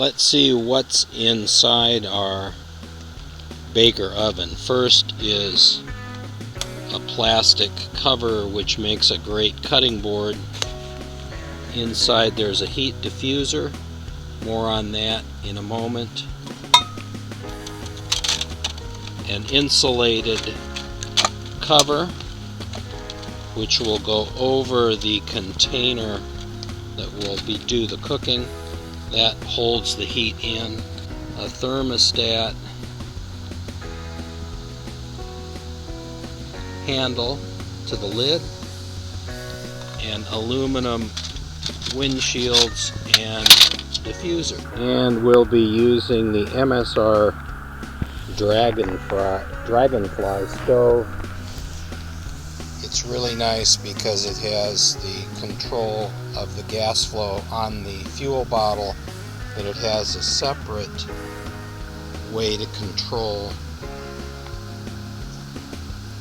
Let's see what's inside our baker oven. First is a plastic cover which makes a great cutting board. Inside there's a heat diffuser. More on that in a moment. An insulated cover which will go over the container that will do the cooking. That holds the heat in. A thermostat handle to the lid, and aluminum windshields and diffuser. And we'll be using the MSR Dragonfly stove. It's really nice because it has the control of the gas flow on the fuel bottle, but it has a separate way to control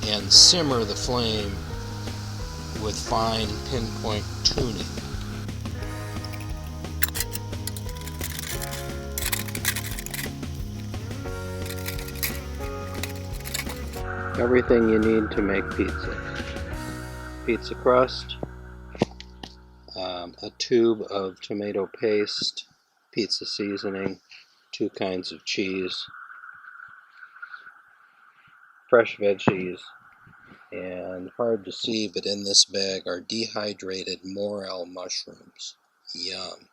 and simmer the flame with fine pinpoint tuning. Everything you need to make pizza. Pizza crust, a tube of tomato paste, pizza seasoning, 2 kinds of cheese, fresh veggies, and hard to see, but in this bag are dehydrated morel mushrooms. Yum.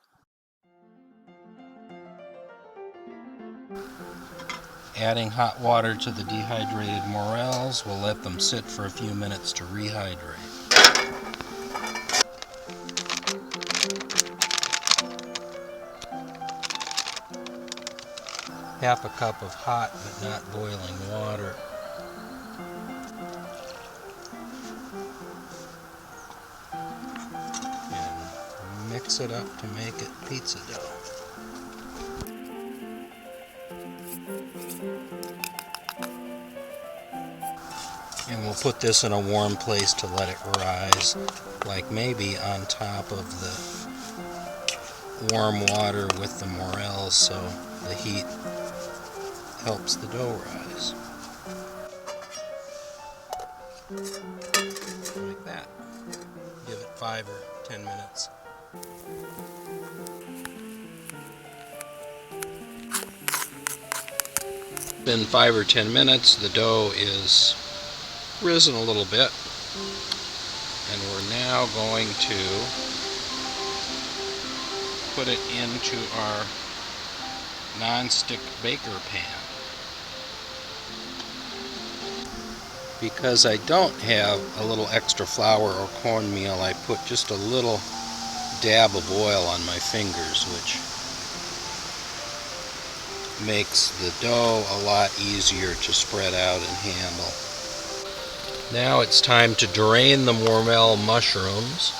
Adding hot water to the dehydrated morels will let them sit for a few minutes to rehydrate. Half a cup of hot but not boiling water. And mix it up to make it pizza dough. And we'll put this in a warm place to let it rise, like maybe on top of the warm water with the morels, so the heat helps the dough rise. Like that. Give it 5 or 10 minutes. Been 5 or 10 minutes, the dough is risen a little bit, and we're now going to put it into our non-stick baker pan. Because I don't have a little extra flour or cornmeal, I put just a little dab of oil on my fingers, which makes the dough a lot easier to spread out and handle. Now it's time to drain the morel mushrooms,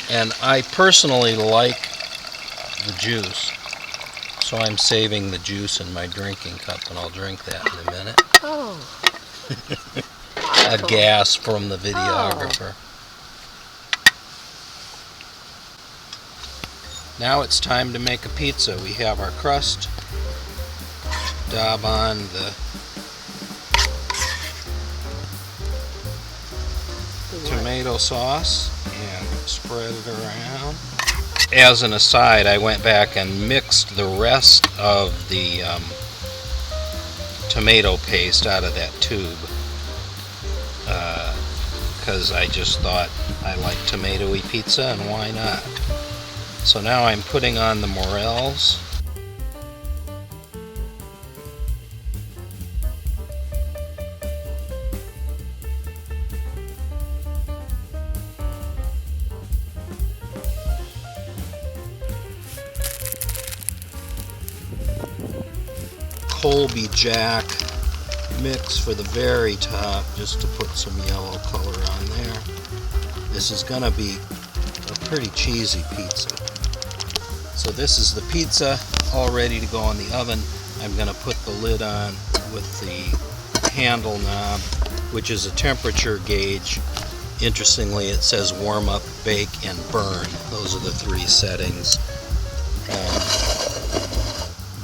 and I personally like the juice, so I'm saving the juice in my drinking cup, and I'll drink that in a minute. Oh. A gasp from the videographer. Now it's time to make a pizza. We have our crust, dab on the tomato sauce and spread it around. As an aside, I went back and mixed the rest of the tomato paste out of that tube because I just thought I like tomatoey pizza, and why not? So now I'm putting on the morels. Colby Jack mix for the very top, just to put some yellow color on there. This is gonna be a pretty cheesy pizza. So this is the pizza all ready to go in the oven. I'm gonna put the lid on with the handle knob, which is a temperature gauge. Interestingly, it says warm up, bake, and burn. Those are the 3 settings.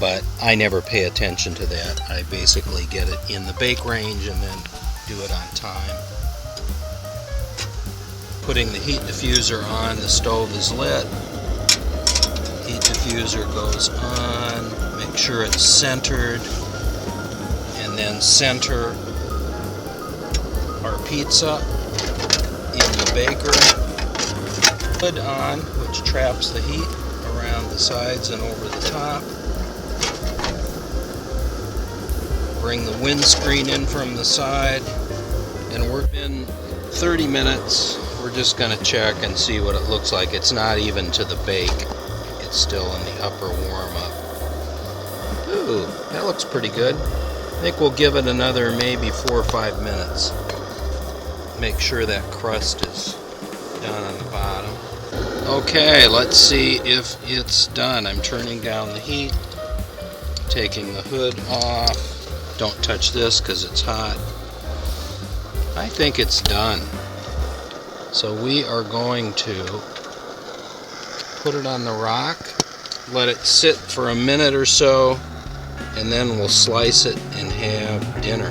but I never pay attention to that. I basically get it in the bake range and then do it on time. Putting the heat diffuser on, the stove is lit. Heat diffuser goes on, make sure it's centered, and then center our pizza in the baker. Hood on, which traps the heat around the sides and over the top. Bring the windscreen in from the side, and we're in 30 minutes. We're just going to check and see what it looks like. It's not even to the bake. It's still in the upper warm-up. Ooh, that looks pretty good. I think we'll give it another maybe 4 or 5 minutes. Make sure that crust is done on the bottom. Okay, let's see if it's done. I'm turning down the heat, taking the hood off. Don't touch this because it's hot. I think it's done. So we are going to put it on the rock, let it sit for a minute or so, and then we'll slice it and have dinner.